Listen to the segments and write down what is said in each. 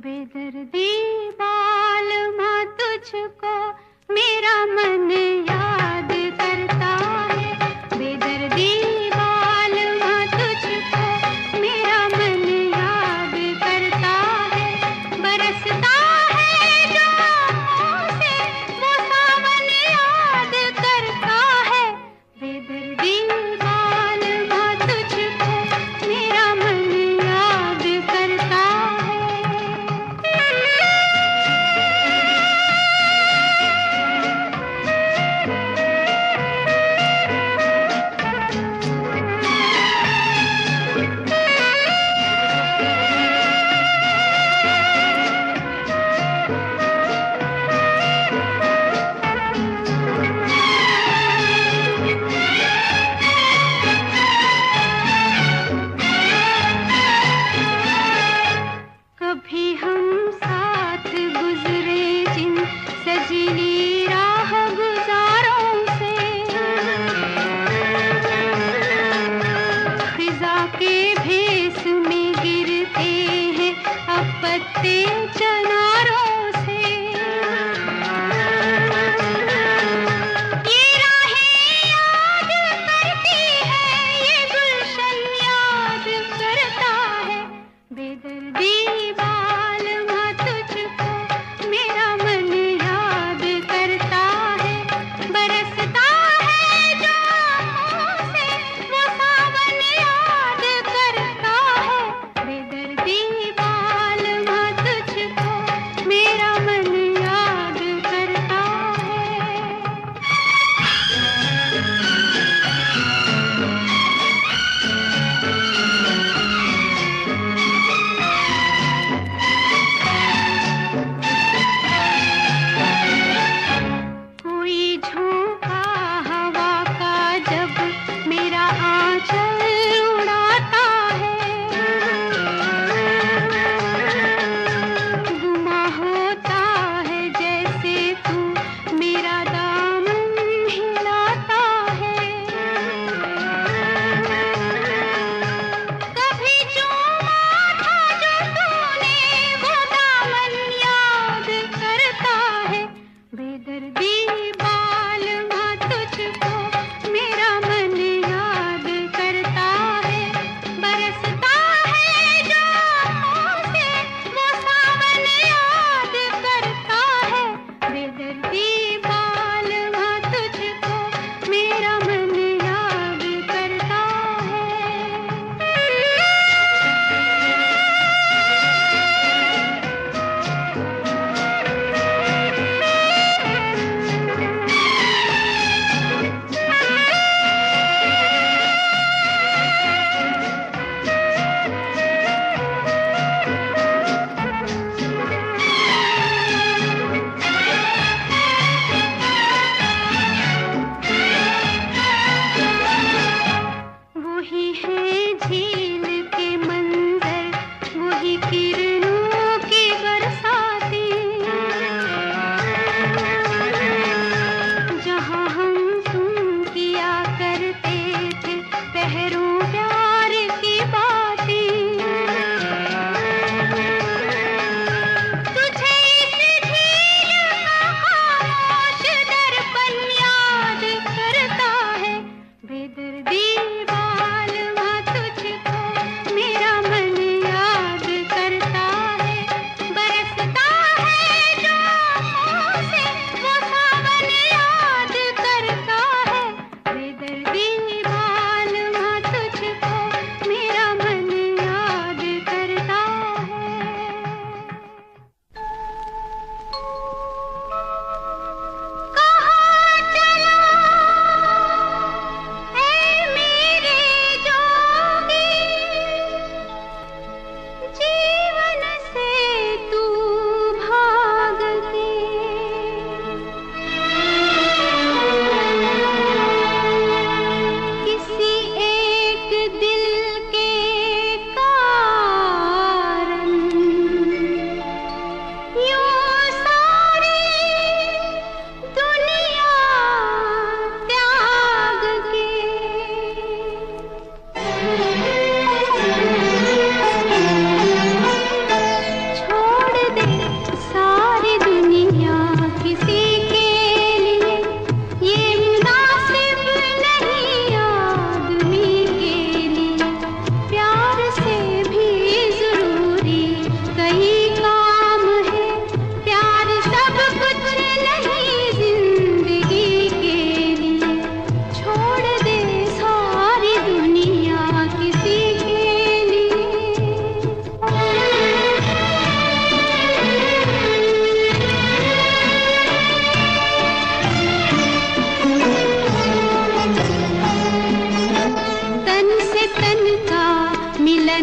बेदर्दी बालमा तुझको मेरा मन याद करता है। बेदर्दी बालमा तुझको मेरा मन याद करता है। बरसता है जो आँखों से वो सावन याद करता है। बेदर्दी बालमा तुझको मेरा मन याद करता है।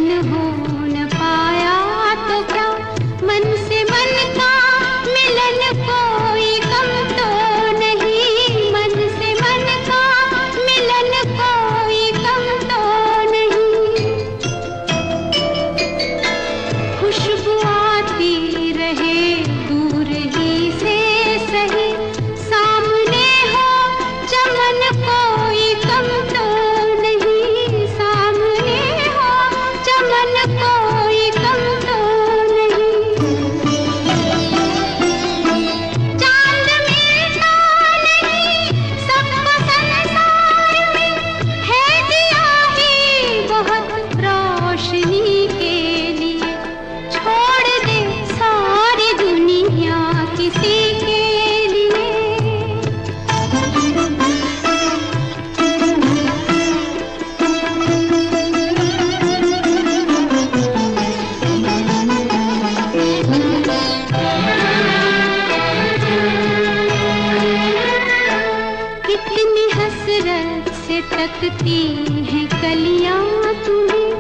मिलन हो न पाया तो क्या, मन से मन का मिलन कोई कम तो नहीं, मन से मन का मिलन कोई कम तो नहीं। खुशबू आती रहे दूर ही से सही, सामने हो चमन कोई कम तो नहीं, सामने हो चमन कोई कम तो नहीं। चांद मिलता नहीं सबको संसार में, है दिया ही बहुत रोशनी के लिए, छोड़ दे सारी दुनिया किसी के लिए। कितनी हसरत से तकती हैं कलियां तुम्हें,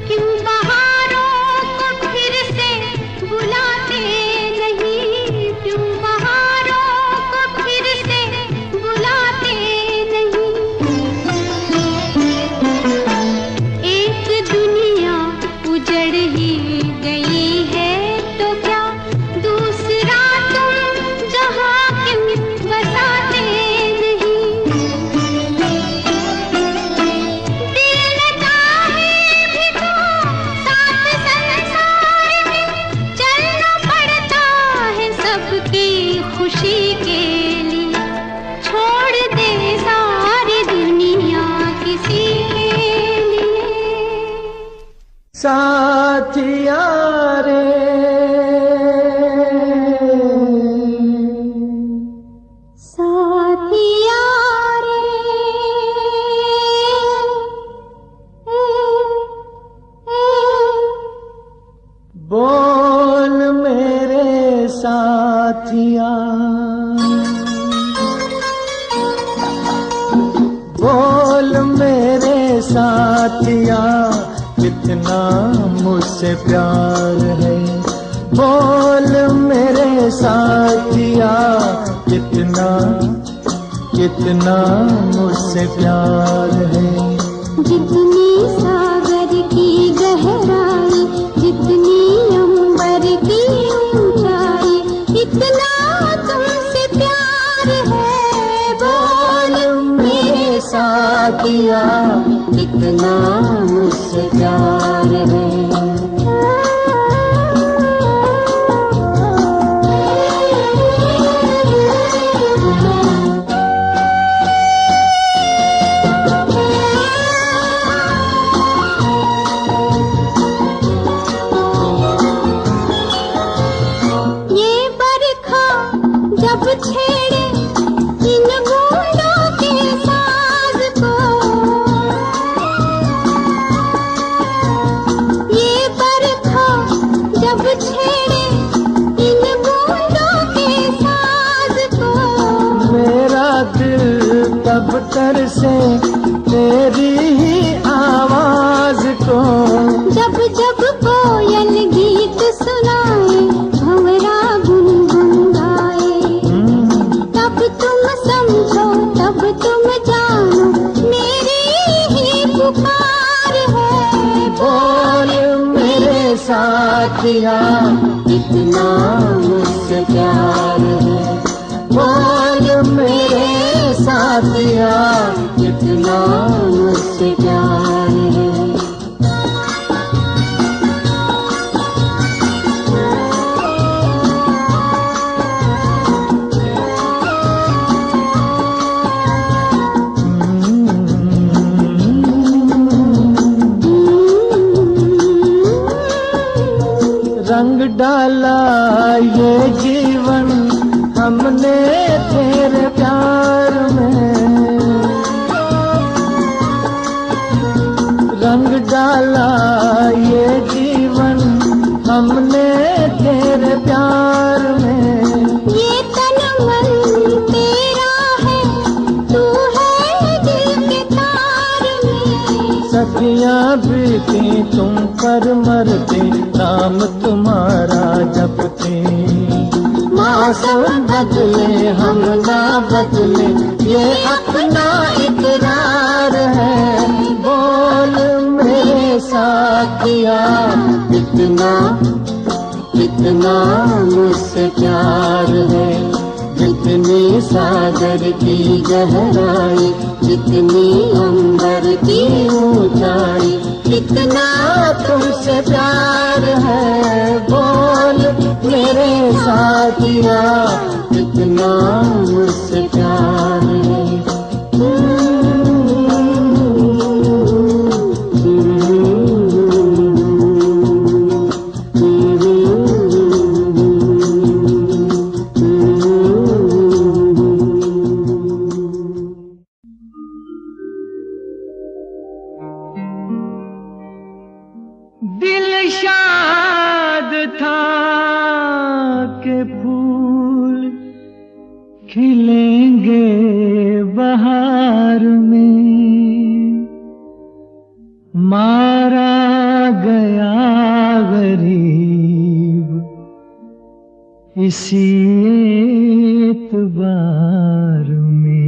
क्यों बहारों को फिर से बुलाते नहीं, क्यों बहारों को फिर से बुलाते नहीं। एक दुनिया उजड़ ही गई है तो क्या, दूसरा तुम जहां क्यों बसाते नहीं। दिल न चाहे भी तो साथ संसार में, चलना पड़ता है सबकी खुशी के लिए, छोड़ दे सारी दुनिया किसी के लिए। साथिया रे साथिया रे, बोल मेरे साथिया, बोल मेरे साथिया, कितना मुझसे प्यार है। बोल मेरे साथिया, कितना कितना मुझसे प्यार है। जितनी सागर की गहराई, जितनी अंबर की ऊंचाई, इतना तुमसे प्यार है। बोल मेरे साथिया, कितना मुझसे प्यार है। ये बरखा जब छेड़े इन बूंदों के साज को, ये बरखा जब छेड़े इन बूंदों के साज को, मेरा दिल तब तरसे तेरी ही आवाज को। जब जब कोयल गीत सुनाए, भंवरा गुनगुनाए, तब तुम समझो तब तुम जानो, मेरी ही पुकार है। बोल मेरे साथिया, कितना मुझसे प्यार है। बोल मेरे साथिया, कितना मुझसे प्यार है। रंग डाला ये जीवन हमने तेरे प्यार में, रंग डाला ये जीवन हमने तेरे प्यार में। ये तन मन तेरा है, तू है दिल के तार में, सच सदियां बीती तुम पर मरते, नाम तुम्हारा जपते। मौसम बदले हम ना बदले, ये अपना इकरार है। बोल मेरे साथिया, कितना कितना मुझसे प्यार है। जितनी सागर की गहराई, जितनी अंबर की ऊंचाई, कितना तुमसे प्यार है। बोल मेरे साथिया, कितना मुझसे प्यार है। दिल शाद था के फूल खिलेंगे बहार में, मारा गया गरीब इसी एतबार में।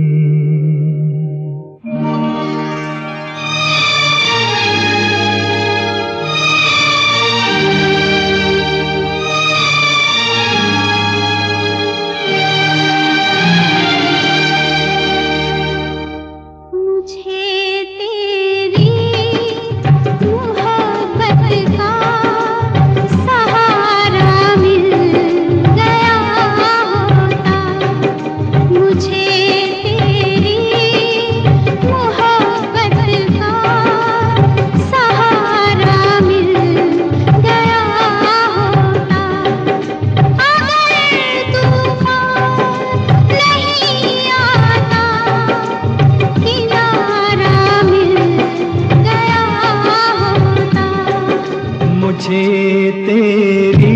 मुझे तेरी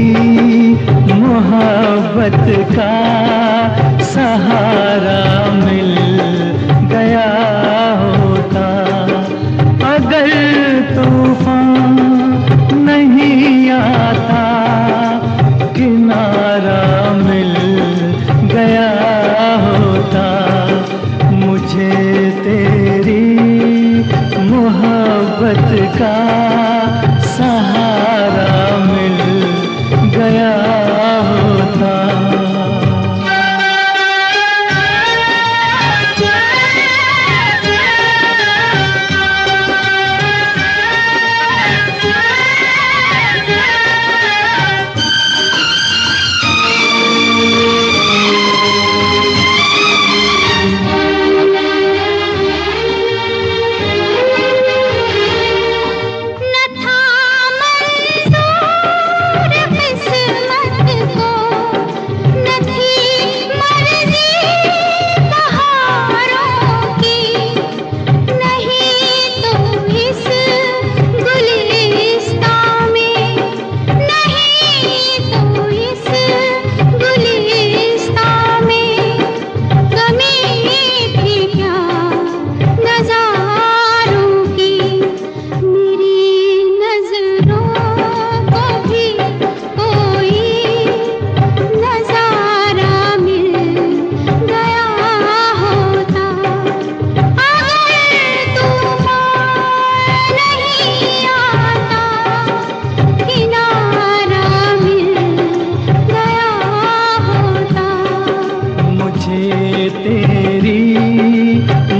मोहब्बत का सहारा मिल गया होता, अगर तूफान नहीं आता किनारा मिल गया होता। मुझे तेरी मोहब्बत का सहारा मिल गया होता।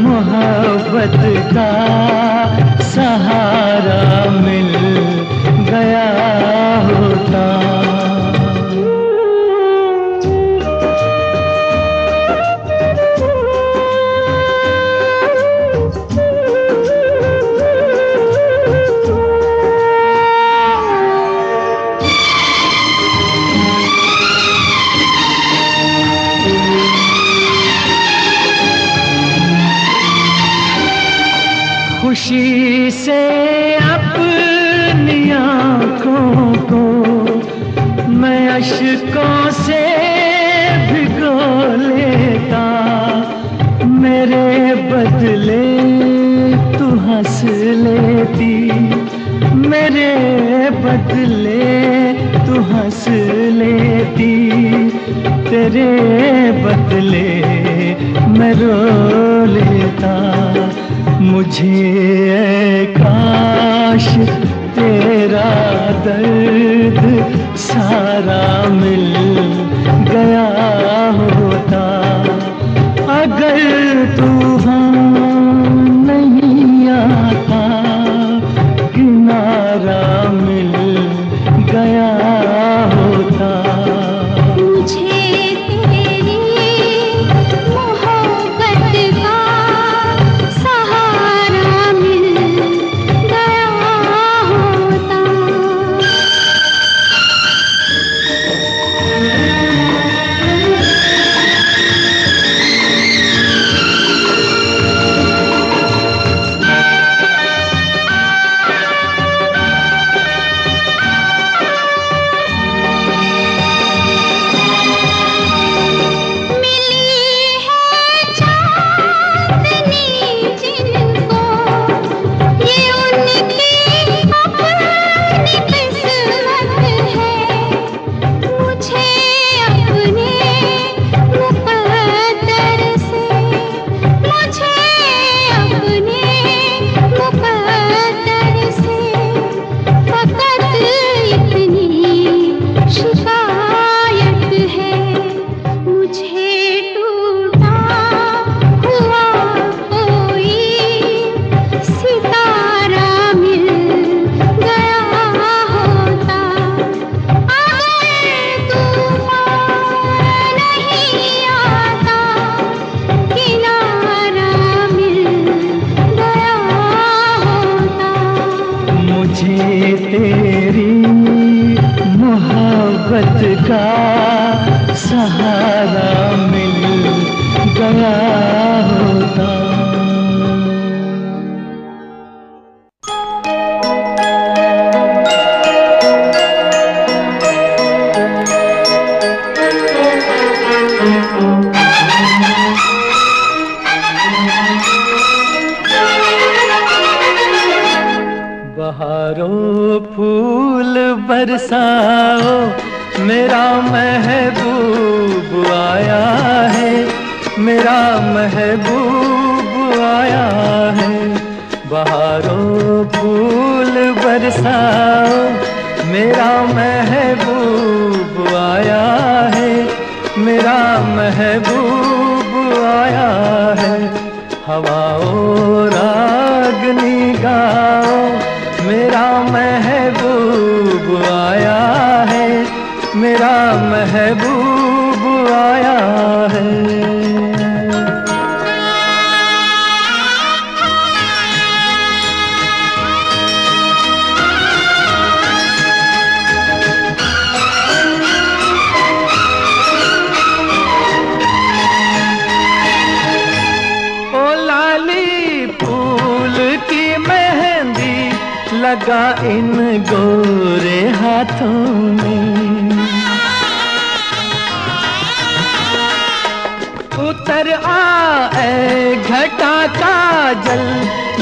मोहब्बत का सहारा मिल गया होता। खुशी से अपनी आँखों को मैं अश्कों से भिगो लेता, मेरे बदले तू हंस लेती, मेरे बदले तू हंस लेती, तेरे बदले मैं रो लेता। मुझे काश तेरा दर्द सारा मिल गया होता। अगर तूफान नहीं आता, किनारा मिल गया होता। मुझे तेरी मोहब्बत का सहारा मिल गया होता। तेरी मोहब्बत का सहारा मिल गया होता। बहारों फूल बरसाओ, मेरा महबूब आया है, मेरा महबूब आया है। बहारों फूल बरसाओ, मेरा महबूब आया है, मेरा महबूब आया है। हवाओं रागनी गाओ, मेरा महबूब आया है, मेरा महबूब आया है। लगा इन गोरे हाथों में, उतर आए घटा का जल,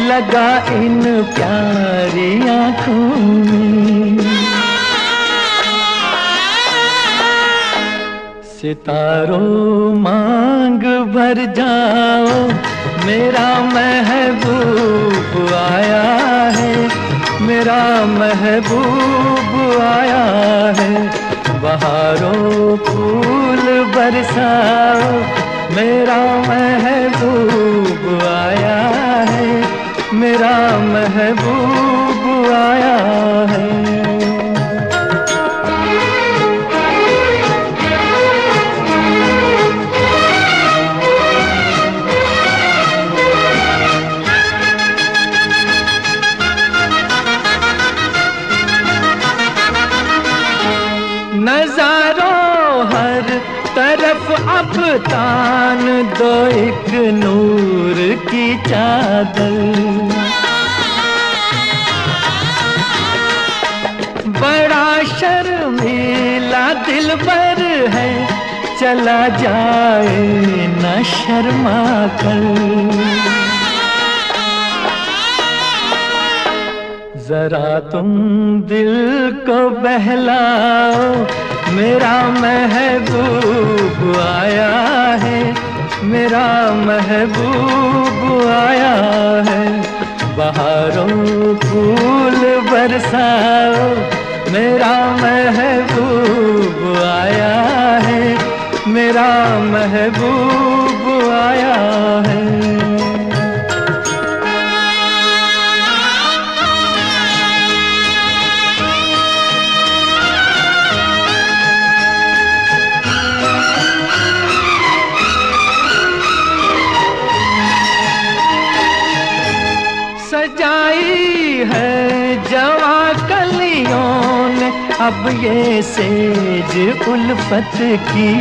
लगा इन प्यारी आँखों में। सितारों मांग भर जाओ, मेरा महबूब आया है, मेरा महबूब आया है। बहारों फूल बरसाओ, मेरा महबूब आया है, मेरा महबूब आया है। नजारों हर तरफ अब तान दो एक नूर की चादर, बड़ा शर्मीला दिलबर है, चला जाए न शर्मा कर। जरा तुम दिल को बहलाओ, मेरा महबूब आया है, मेरा महबूब आया है। बहारों फूल बरसाओ, मेरा महबूब आया है, मेरा महबूब आया है। सजाई है जवां कलियों ने अब ये सेज उल्फत की,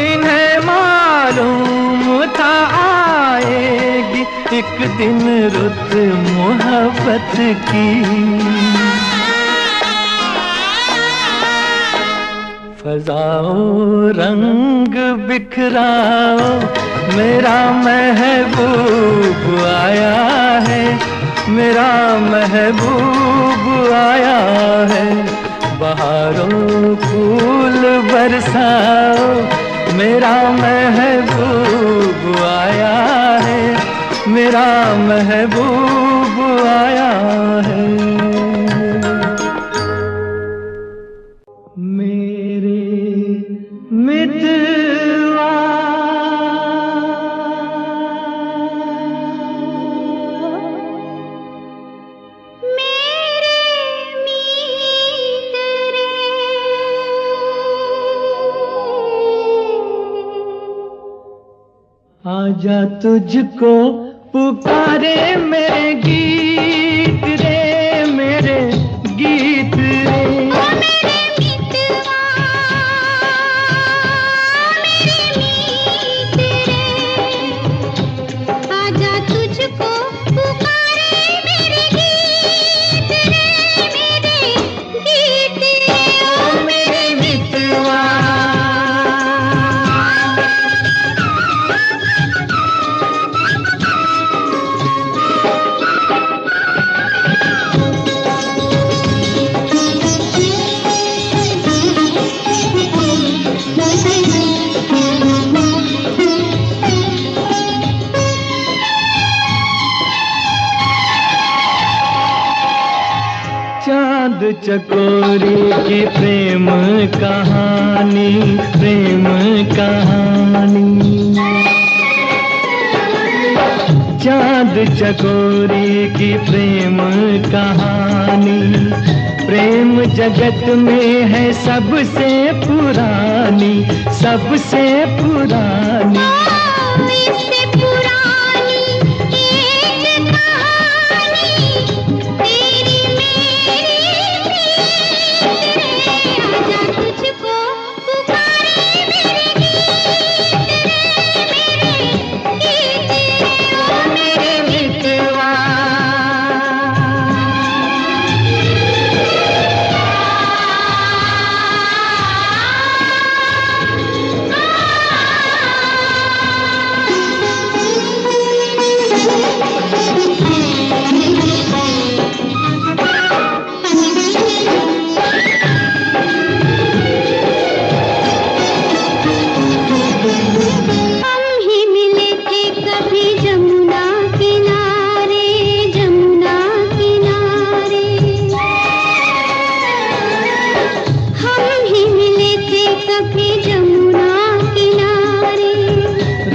इन्हें मालूम था आएगी एक दिन रुत मोहब्बत की। फजाओ रंग बिखराओ, मेरा महबूब आया है, मेरा महबूब आया है। बहारों फूल बरसाओ, मेरा महबूब आया है, मेरा महबूब आया है। मेरे मितवा आजा तुझको पुकारे मेरे गीत रे, मेरे गीत रे। आजा तुझको पुकारे मेरे गीत रे, मेरे गीत रे। ओ मेरे मितवा चांद चकोरी की प्रेम कहानी, प्रेम कहानी। चांद चकोरी की प्रेम कहानी, प्रेम जगत में है सबसे पुरानी, सबसे पुरानी। इससे पुरानी एक कहानी तेरी मेरी प्रीत रे। आजा तुझको पुकारे मेरे गीत रे, मेरे गीत रे। ओ मेरे मितवा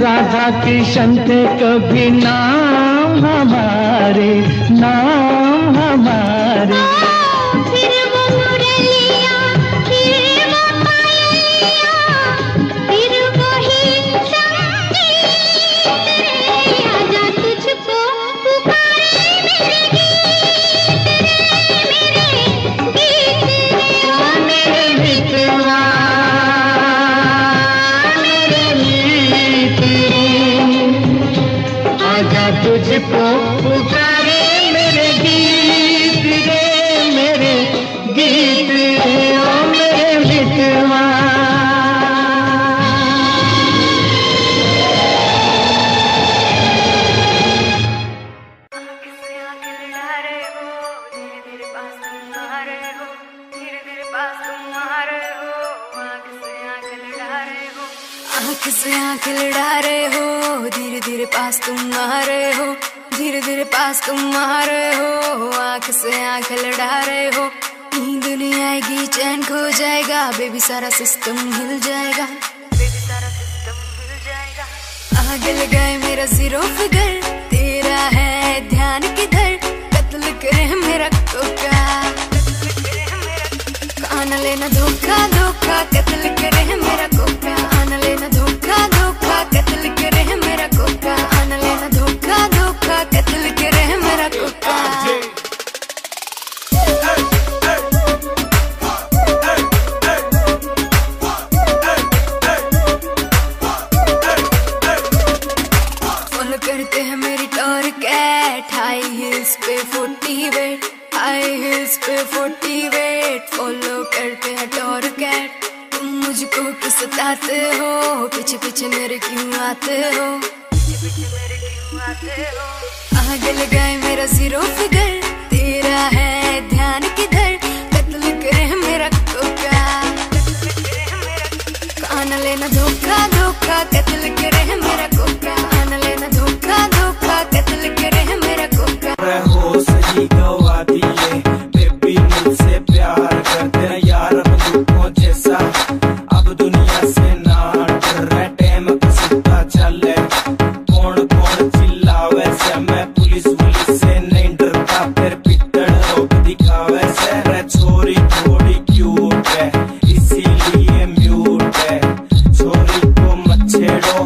राधा कृष्ण थे कभी नाम हमारे, नाम हमारे। फिर वो मुरलिया, फिर वो पायलिया, फिर वही संगीत रे। आजा तुझको पुकारे मेरे गीत रे, मेरे गीत रे। ओ मेरे मितवा आजा तुझको पुकारे मेरे गीत रे, आंख से आंख लड़ा रहे हो, धीरे धीरे पास तुम आ रहे हो, धीरे धीरे पास तुम आ रहे हो, आंख से आंख लड़ा रहे हो। नींद नहीं आएगी, चैन खो जाएगा, बेबी सारा सिस्टम हिल जाएगा, बेबी सारा सिस्टम हिल जाएगा। आगे लगाए मेरा जीरो फिगर, तेरा है ध्यान किधर, कत्ल करे मेरा कोका, आना लेना धोखा धोखा, कत्ल करे मेरा कोका, आना लेना धोखा धोखा, कत्ल करे मेरा कोका, आना लेना धोखा धोखा, कत्ल करे मेरा कोका। फॉलो करते हैं मेरी टॉर कैट, हाई हिल्स पे 40 वेट, हाई हिल्स पे 40 वेट, फॉलो करते हैं टॉर कैट। तुम मुझको क्यों सताते हो, पीछे पीछे मेरे क्यों आते हो, पीछे पीछे मेरे क्यों आते हो। आगे लगाए मेरा जीरो फिगर, तेरा है ध्यान किधर, कत्ल करे मेरा कोका, आना लेना धोखा धोखा, कत्ल करे मेरा कोका, आना लेना धोखा धोखा, कत्ल करे मेरा कोका। हो सही गवा दिए बेबी, मुझसे प्यार करते हैं यार बंदूकों जैसा, अब दुनिया से ना डर रहे, टाइम सीधा चले, कौन कौन चिल्लावे से, मैं पुलिस से नहीं डरता, फिर पिटड़ रोक दिखावे से, रे छोरी थोड़ी क्यूट है इसीलिए म्यूट है, छोरी को मत छेड़ो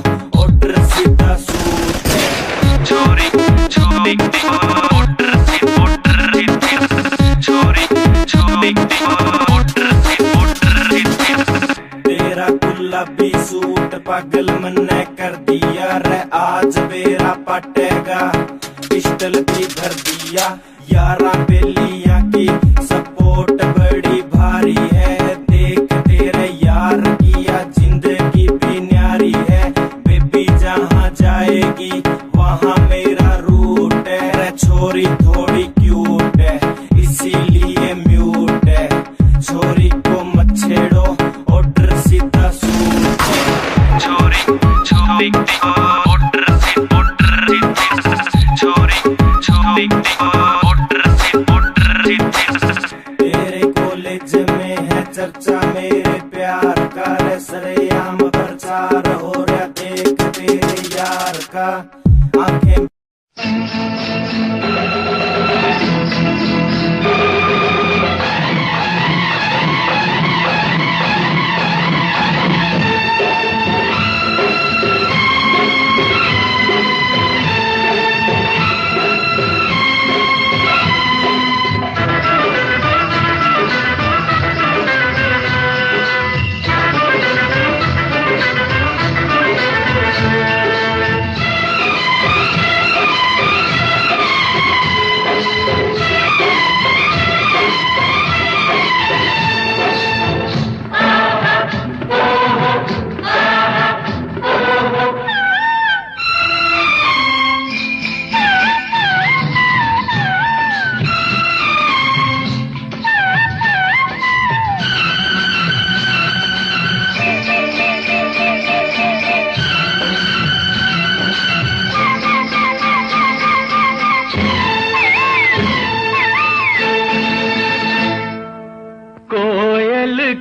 ऑर्डर सीधा सूट है, छोरी छोरी तेरा गुलाबी सूट पागल मन्ने कर दिया रे, आज मेरा पटेगा पिस्टल भी भर दिया, यारा बेलिया की सपोर्ट बड़ी भारी है, देख तेरे यार किया जिंदगी भी न्यारी है, बेबी जहाँ जाएगी वहाँ मेरा रूट है, रे छोरी थोड़ी क्यूट है इसीलिए म्यूट है, छोरी को मत छेड़ो ऑर्डर सीधा सूट है, छोरी छोरी ऑर्डर से छोरी छोरी ऑर्डर से तेरे कॉलेज में है चर्चा मेरे प्यार का, रे सरेआम प्रचार हो रहा देख तेरे यार का, आंखें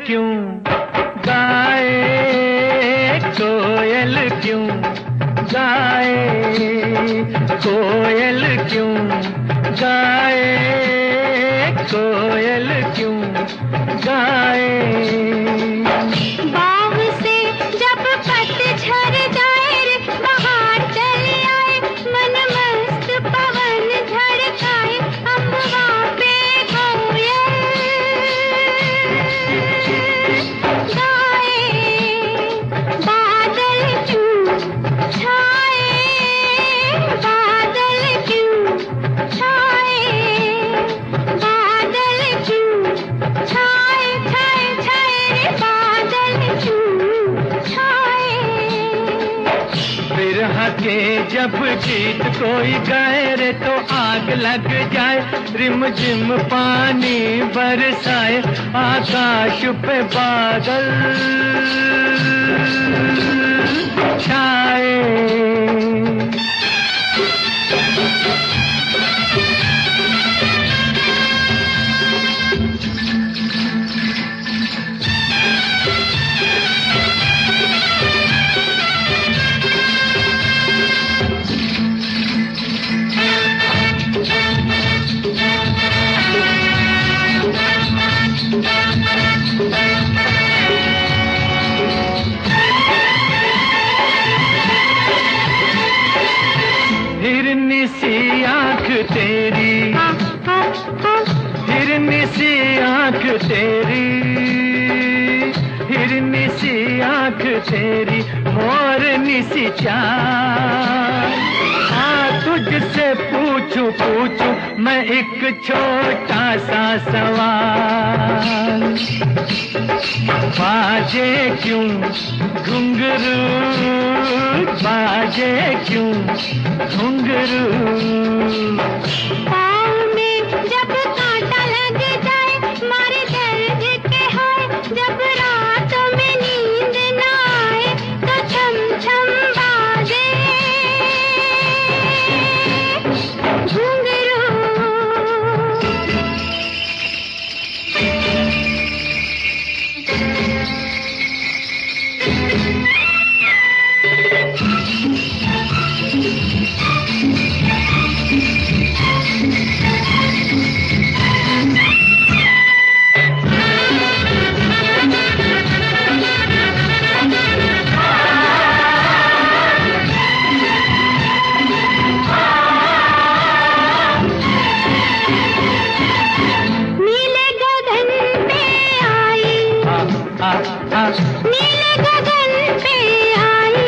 क्यों गाए, कोयल क्यों गाए, कोयल क्यों गाए, कोयल क्यों गाए। बाग से जब पतझड़ जाए रे, बहार चले आए, मन मस्त पवन झड़काए, अम्बवा पे कोयल गाए। बादल क्यों छाए, बादल क्यों छाए, बादल क्यों छाए, छाए छाए रे, बादल क्यों छाए। बिरहा के जब गीत कोई गाए रे, तो आग लग जाए, रिम झिम पानी बरसाए, आकाश पे बादल तेरी, हिरनी सी आंख तेरी, मोरनी सी चाल। हाँ तुझसे पूछूं मैं एक छोटा सा सवाल, बाजे क्यों घुंघरू, बाजे क्यों घुंघरू। पाँव में जब कांटा लग जाए, मारे दर्द के हाय, जब रात में नींद न आए, तो छम छम बाजे घुंघरू। नीले गगन पे आई, नीले गगन पे आई,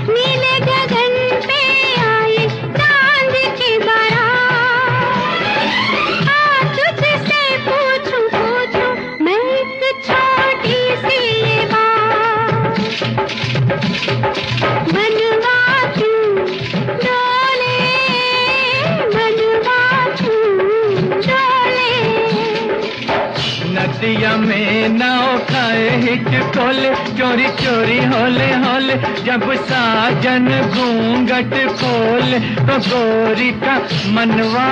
नीले गगन पे आई, चांद की बारात। हाँ तुझसे पूछूं मैं एक छोटी सी ये बात, बनवा क्यों डोले, बनवा क्यों डोले। नदिया में नाव खाए हिचकोले, चोरी चोरी होले होले, जब साजन घूंघट खोले, तो गोरी का मनवा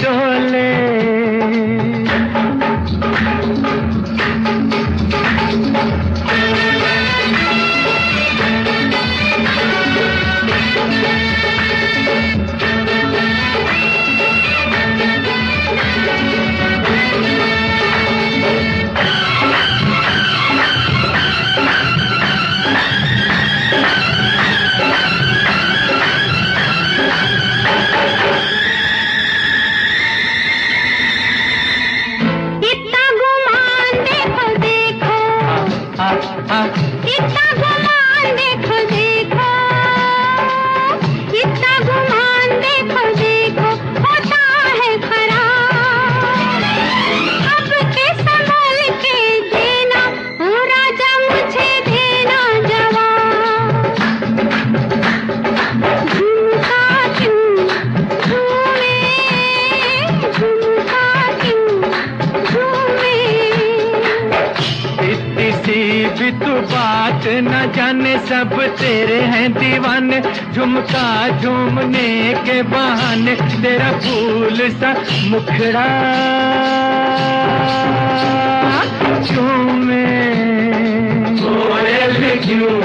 डोले। इतना गुमान देखो देखो, इतना गुमान देखो देखो, इतना गुमान देखो देखो, होता है खराब। अब के संभल के देना, ओ राजा मुझे देना जवाब। झुमका क्यों झूमे, झुमका क्यों झूमे। इतनी सी भी तू बात न जाने, सब तेरे हैं दीवाने, झुमका झूमने के बहाने, तेरा फूल सा मुखड़ा झूमे। कोयल क्यों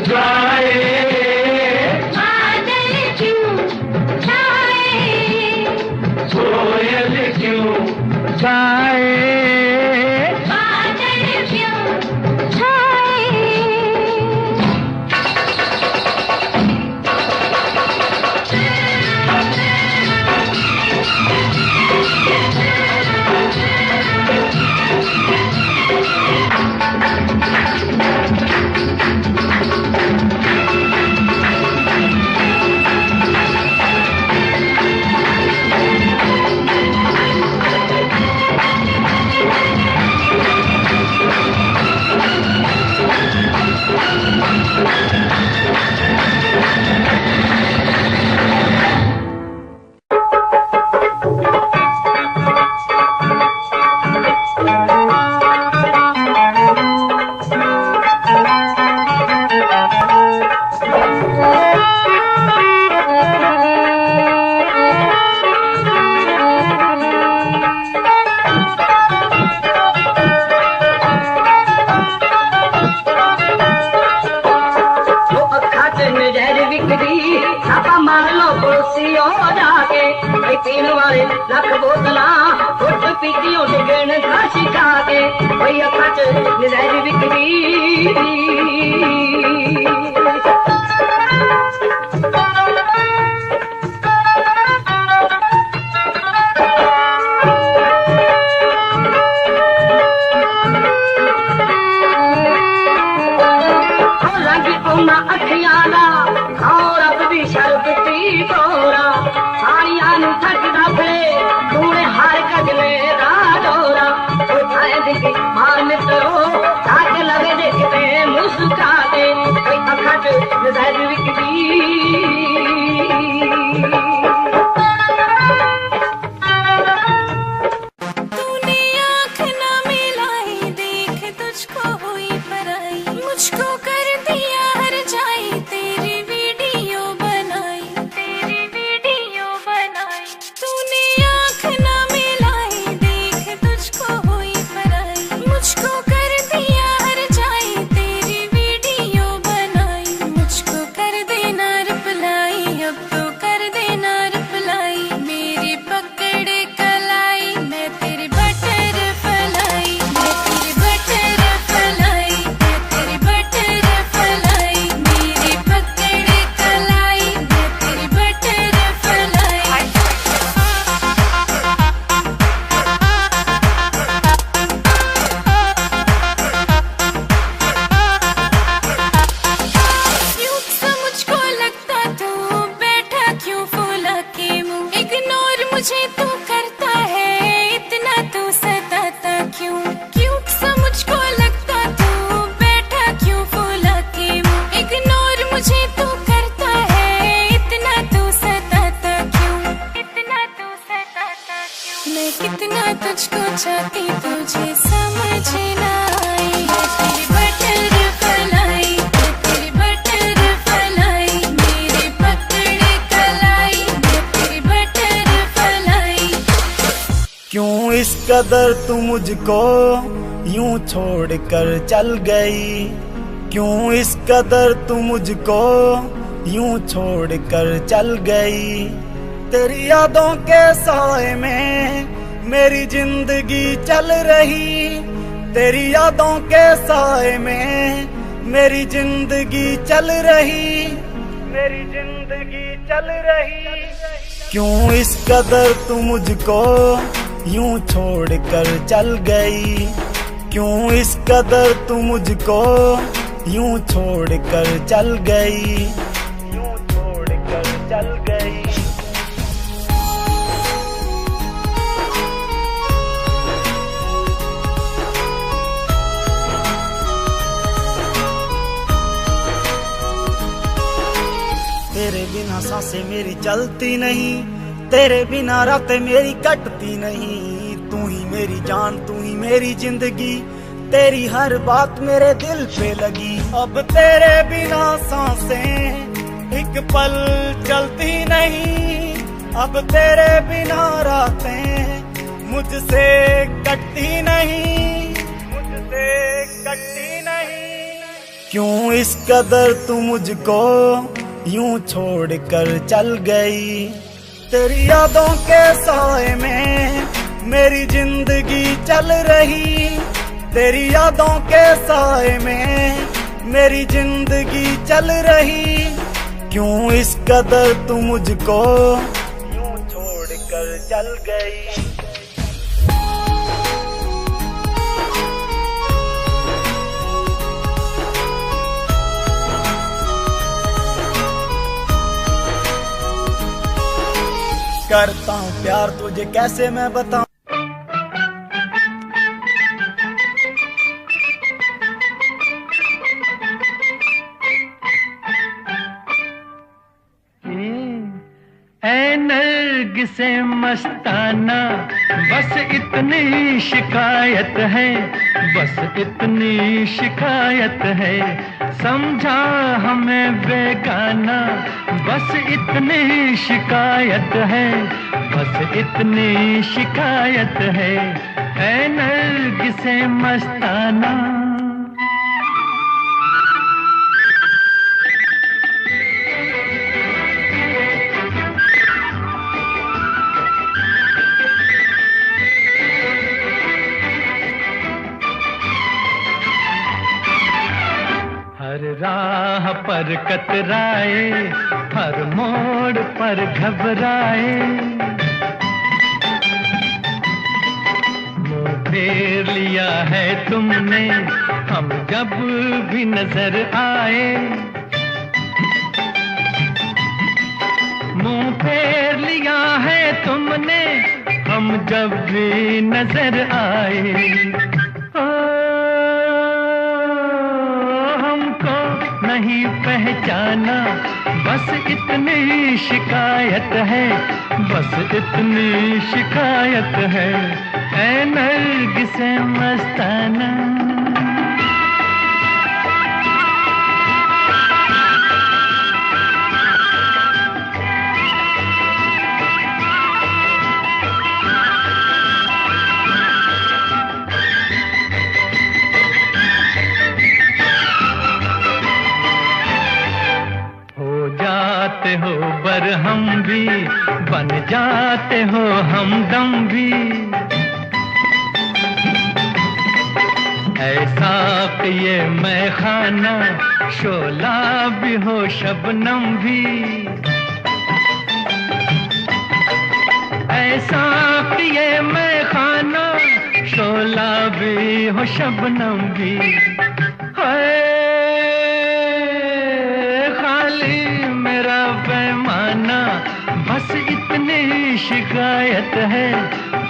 गाए, बादल क्यों छाए, कोयल क्यों गाए, बादल क्यों छाए। पीण वाले लख बोतला फुट पीतियों डिगण घासी खा के भई अखा च नज़र विकरी ਉਹਨਾਂ ਅੱਖੀਆਂ ਦਾ ਖਾਓ ਰੱਬ ਦੀ ਸ਼ਰਬਤੀ ਗੋਰਾ ਸਾਰੀਆਂ ਨੂੰ ਠੱਗਦਾ ਫਿਰੇ ਤੂਨੇ ਹਰ ਕਦਲੇ ਦਾ ਡੋਰਾ ਉਹ ਥਾਏ ਦੀ ਮਾਰ ਮਿੱਤਰੋ ਸਾਕ ਲਵੇ ਦੇ ਕਿਤੇ ਮੁਸਕਾ ਦੇ ਕੋਈ ਅੱਖਾਂ 'ਚ ਨਜ਼ਰ ਵਿਕਦੀ कदर तू मुझको यूं छोड़ कर चल गई, क्यों इस कदर तू मुझको यूं छोड़ कर चल गई। तेरी यादों के साए में मेरी जिंदगी चल रही, तेरी यादों के साए में मेरी जिंदगी चल रही, मेरी जिंदगी चल रही। क्यों इस कदर तू मुझको यूं छोड़ कर चल गई, क्यों इस कदर तू मुझको यूं छोड़ कर चल गई, यूं छोड़ कर चल गई। तेरे बिना सांसें मेरी चलती नहीं, तेरे बिना रातें मेरी कटती नहीं। तू ही मेरी जान, तू ही मेरी जिंदगी, तेरी हर बात मेरे दिल पे लगी। अब तेरे बिना सांसें एक पल चलती नहीं, अब तेरे बिना रातें मुझसे कटती नहीं, मुझसे कटती नहीं। क्यों इस कदर तू मुझको यूं छोड़ कर चल गई। तेरी यादों के साए में मेरी जिंदगी चल रही, तेरी यादों के साए में मेरी जिंदगी चल रही। क्यों इस कदर तू मुझको यूं छोड़ कर चल गई। करता हूँ प्यार तुझे कैसे मैं बताऊं। ऐ नरगिसे मस्ताना, बस इतनी शिकायत है, बस इतनी शिकायत है। समझा हमें बेगाना, बस इतनी शिकायत है, बस इतनी शिकायत है। ऐ नरगिसे मस्ताना। हर राह पर कतराए, हर मोड़ पर घबराए, मुँह फेर लिया है तुमने हम जब भी नजर आए। यूं फेर लिया है तुमने हम जब भी नजर आए। हमको नहीं पहचाना बस इतनी शिकायत है, बस इतनी शिकायत है। ऐ नरगिसे मस्ताना हो बर हम भी बन जाते हो हमदम भी। ऐसा कि ये मैं खाना शोला भी हो शबनम भी। ऐसा कि ये मैं खाना शोला भी हो शबनम भी। बस इतनी शिकायत है,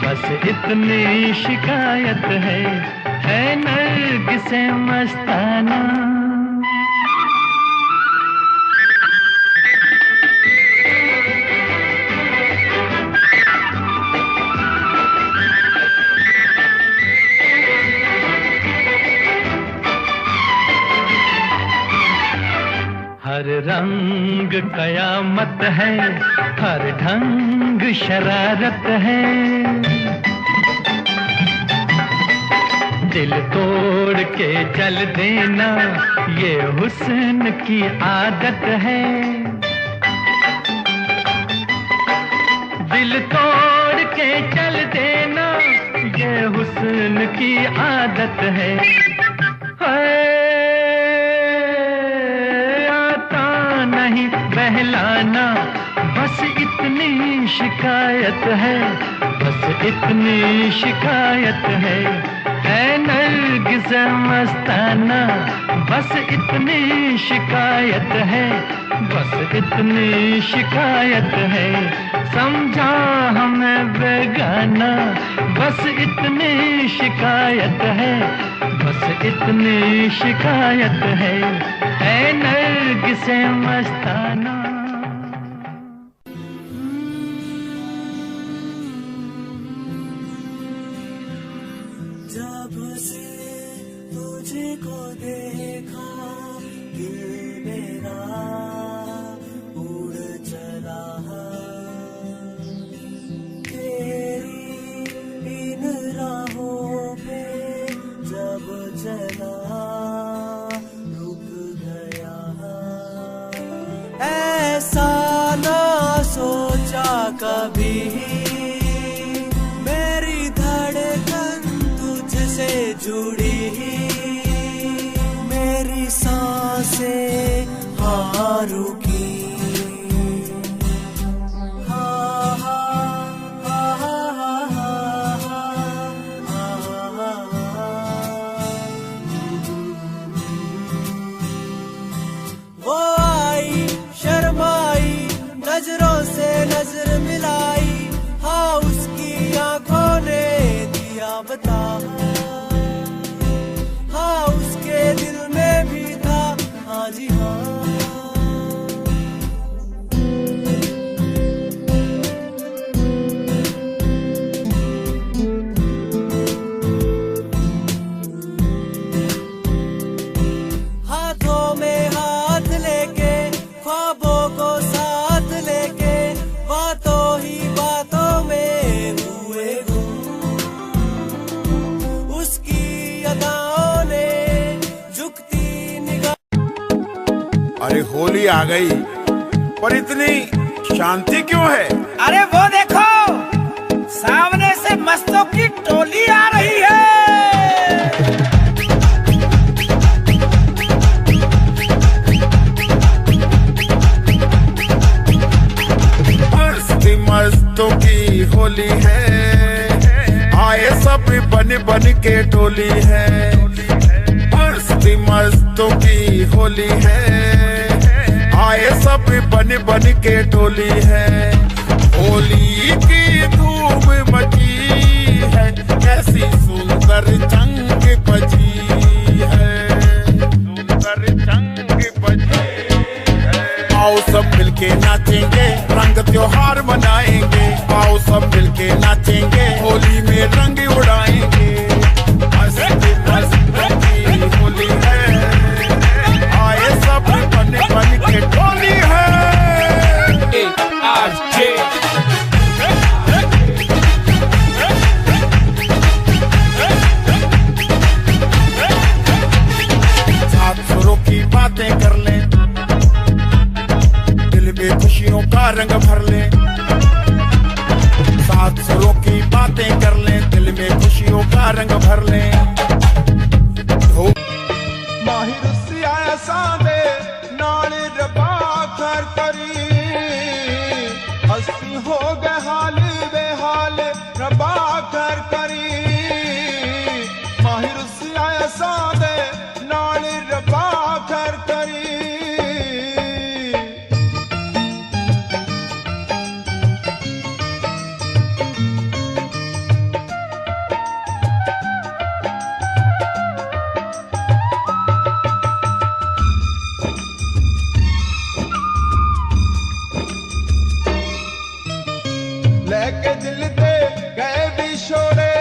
बस इतनी शिकायत है। ऐ नरगिसे मस्ताना हर रंग कयामत है, हर ढंग शरारत है। दिल तोड़ के चल देना ये हुस्न की आदत है। दिल तोड़ के चल देना ये हुस्न की आदत है। नहीं बहलाना बस इतनी शिकायत है, बस इतनी शिकायत है। ऐ नरगिसे मस्ताना बस इतनी शिकायत है, बस इतनी शिकायत है। समझा हमें बेगाना बस इतनी शिकायत है, बस इतनी शिकायत है। ऐ नरगिसे मस्ताना जब से तुझको देखा दिल मेरा उड़ चला। तेरी इन राहों पे जब चला रुक गया। ऐसा ना सोचा कभी मेरी धड़कन तुझसे जुड़ी। मेरी सांसें हाँ रुकी। वो आई शर्माई नजरों से नजर मिलाई। हाँ उसकी आंखों ने दिया बता। हाँ उसके दिल में भी था हाँ जी हाँ। हाथों में हाथ लेके ख्वाबों को साथ लेके बातों ही बातों में हुए गुम। उसकी अदाओं ने झुकती निगाह। अरे होली आ गई पर इतनी शांति क्यों है? अरे वो देखो सामने से मस्तों की टोली आ रही है। मस्तों की होली है, आए सब बन बन के टोली है। मस्ती मस्तों की होली है, आए सब बन बन के टोली है। होली की धूम मची है, कैसी सुंदर जंग बजी है, सुंदर जंग बजी है। आओ सब मिलके नाचेंगे, रंग त्योहार मनाएंगे। आओ सब मिलके नाचेंगे, होली में रंग उड़ाएंगे। हंसते हंसते होली है, आए सब बन बन के टोली है। सात सुरों की बातें कर लें, दिल में खुशियों का रंग भर लें। सात सुरों की बातें कर लें, दिल में खुशियों का रंग भर लें। माहिर सिया सादे नाल रबा कर करी, हसी हो गए हाल बेहाल रबा कर करी। माहिर सिया सादे नाल रबा कर करी। लेके दिल दे गए विछोड़े,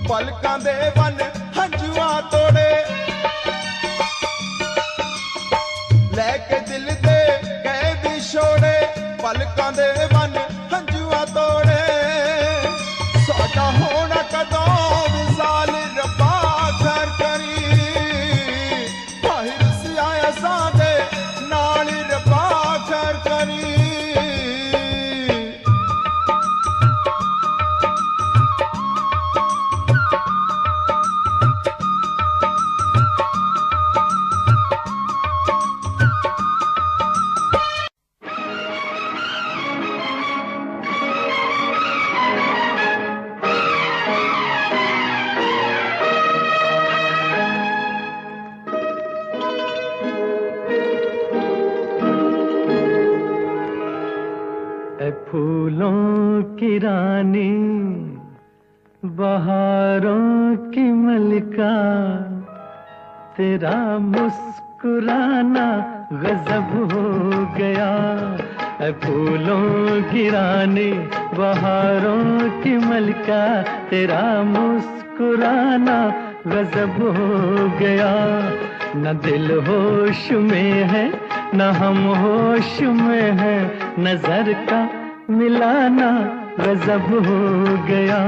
पलकां दे वन हंजुआ तोड़े। लेके दिल दे गए विछोड़े, पलकां दे वन हंजुआ तोड़े। साडा होना कदों विसाल रब्बा कर करी। माहिर सिया सादे नाल रब्बा कर करी। फूलों की रानी, बहारों की मलिका, तेरा मुस्कुराना गजब हो गया। फूलों की रानी, बहारों की मलिका, तेरा मुस्कुराना गजब हो गया। न दिल होश में है, न हम होश में है, नजर का मिलाना गजब हो गया।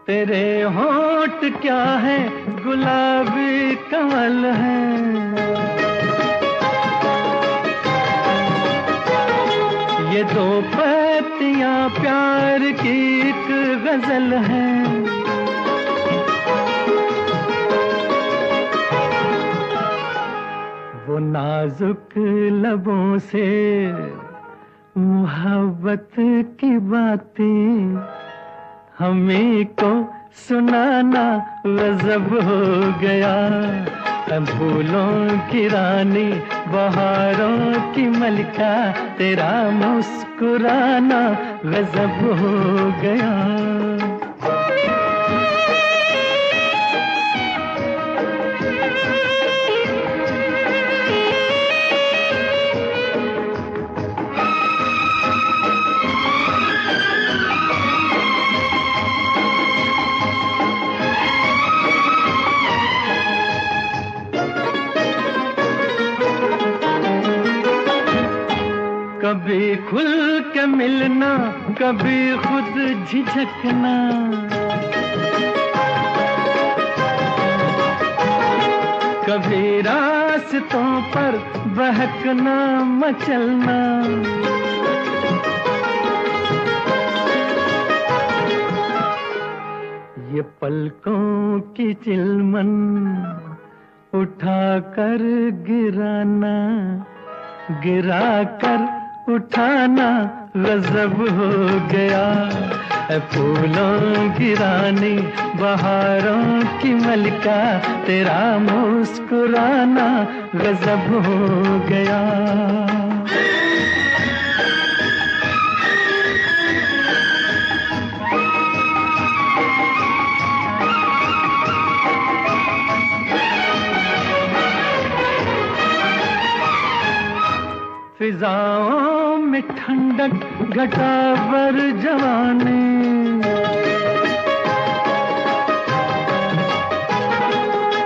तेरे होंठ क्या है, गुलाबी कमल है। ये दो पत्तियां प्यार की एक गजल है। वो नाजुक लबों से मोहब्बत की बातें हमें को सुनाना गजब हो गया। फूलों की रानी, बहारों की मलिका, तेरा मुस्कुराना गजब हो गया। कभी खुल के मिलना, कभी खुद झिझकना, कभी रास्तों पर बहकना मचलना। ये पलकों की चिलमन उठा कर गिराना, गिरा कर उठाना गजब हो गया। फूलों की रानी बहारों की मलिका, तेरा मुस्कुराना गजब हो गया। फिजाओं में ठंडक घटा पर जवानी,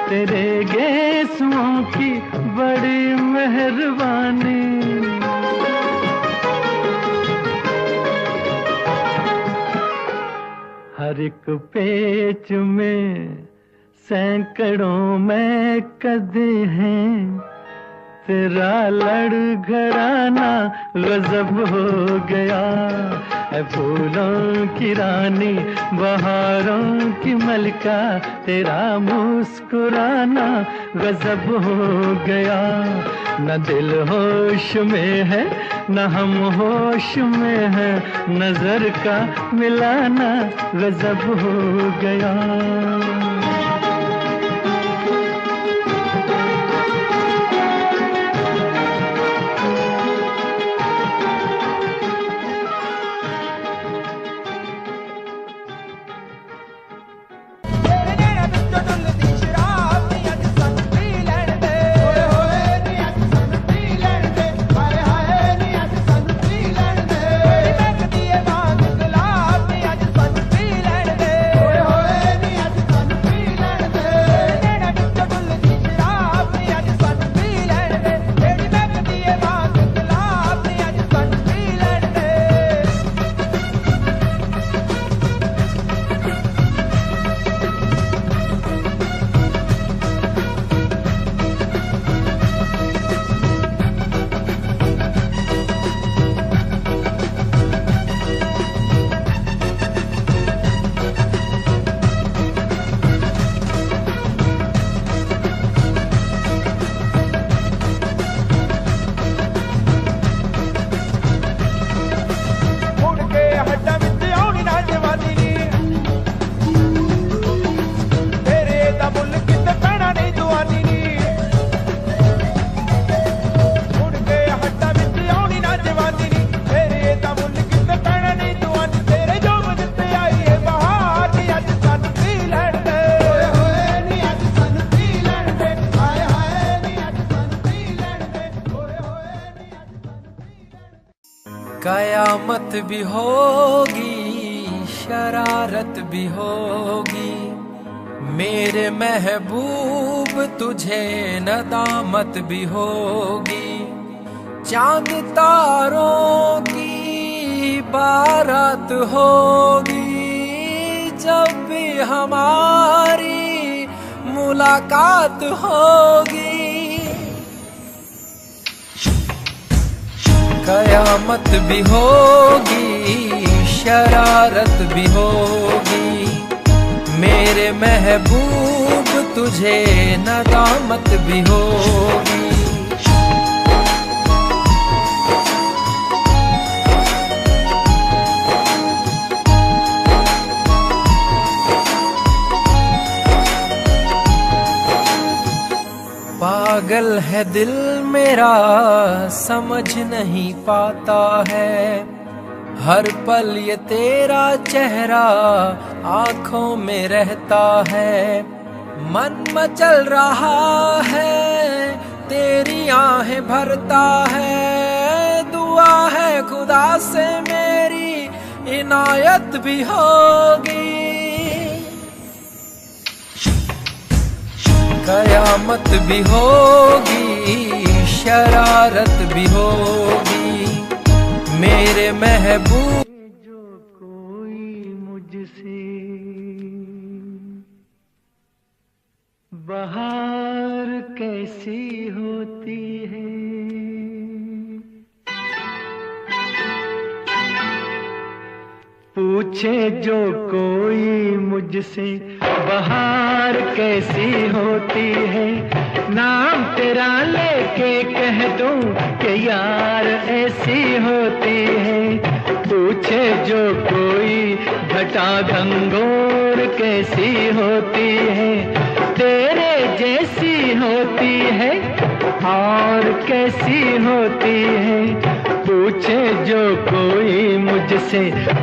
तेरे गेसुओं की बड़ी मेहरबानी। हर एक पेच में सैकड़ों में कदे हैं, तेरा लड़खड़ाना गजब हो गया। फूलों की रानी बहारों की मलिका, तेरा मुस्कुराना गजब हो गया। न दिल होश में है न हम होश में है, नजर का मिलाना गजब हो गया। कयामत भी होगी, शरारत भी होगी, मेरे महबूब तुझे नदामत भी होगी। चांद तारों की बारात होगी, जब भी हमारी मुलाकात होगी। कयामत भी होगी, शरारत भी होगी, मेरे महबूब तुझे नदामत भी होगी। पागल है दिल मेरा, समझ नहीं पाता है, हर पल ये तेरा चेहरा आँखों में रहता है। मन मचल रहा है, तेरी आहें भरता है, दुआ है खुदा से मेरी इनायत भी होगी। कयामत भी होगी, शरारत भी होगी, मेरे महबूब। जो कोई मुझसे बहार कैसी होती है, पूछे जो कोई मुझसे बहार कैसी होती है। नाम तेरा लेके कह दूं कि यार ऐसी होती है। पूछे जो कोई घटा घंघोर कैसी होती है, तेरे जैसी होती है और कैसी होती है। पूछे जो कोई मुझसे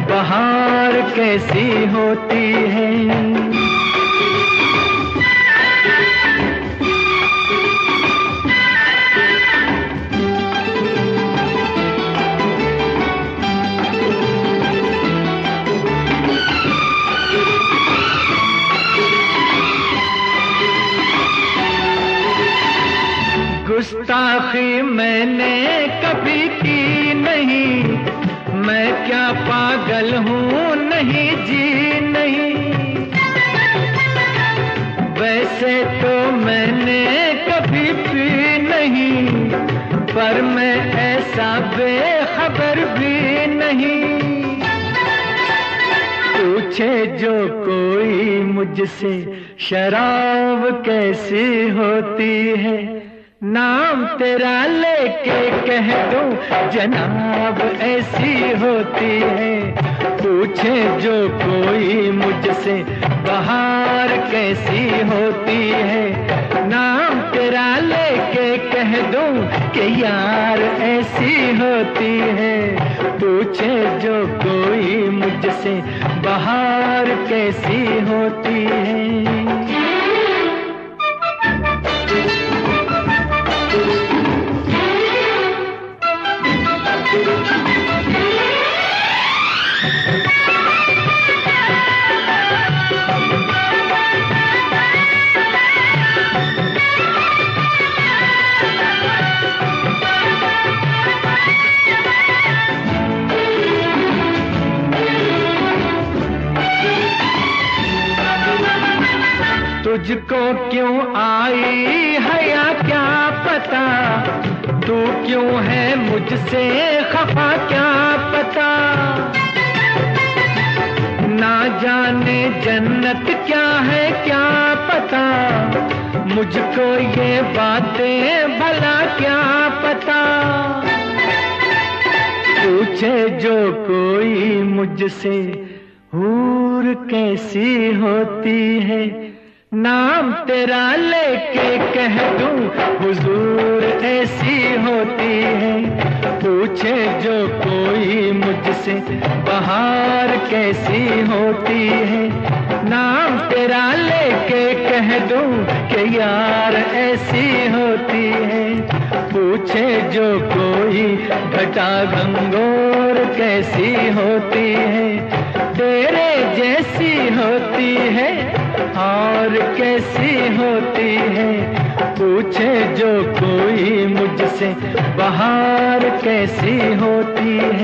बहार कैसी होती है। गुस्ताखी मैंने कभी की नहीं, मैं क्या पागल हूँ नहीं जी नहीं। वैसे तो मैंने कभी पी नहीं, पर मैं ऐसा बेखबर भी नहीं। पूछे जो कोई मुझसे शराब कैसी होती है, नाम तेरा लेके कह दूं जनाब ऐसी होती है। पूछे जो कोई मुझसे बहार कैसी होती है, नाम तेरा लेके कह दूं कि यार ऐसी होती है। पूछे जो कोई मुझसे बहार कैसी होती है। तुझको क्यों आई हया क्या पता, तू क्यों है मुझसे खफा क्या पता। ना जाने जन्नत क्या है क्या पता, मुझको ये बातें भला क्या पता। पूछे जो कोई मुझसे हूर कैसी होती है, नाम तेरा लेके कह दूं हुजूर ऐसी होती है। पूछे जो कोई मुझसे बहार कैसी होती है, नाम तेरा लेके कह दूं कि यार ऐसी होती है। पूछे जो कोई घटा घंघोर कैसी होती है, तेरे जैसी होती है और कैसी होती है। पूछे जो कोई मुझसे बहार कैसी होती है।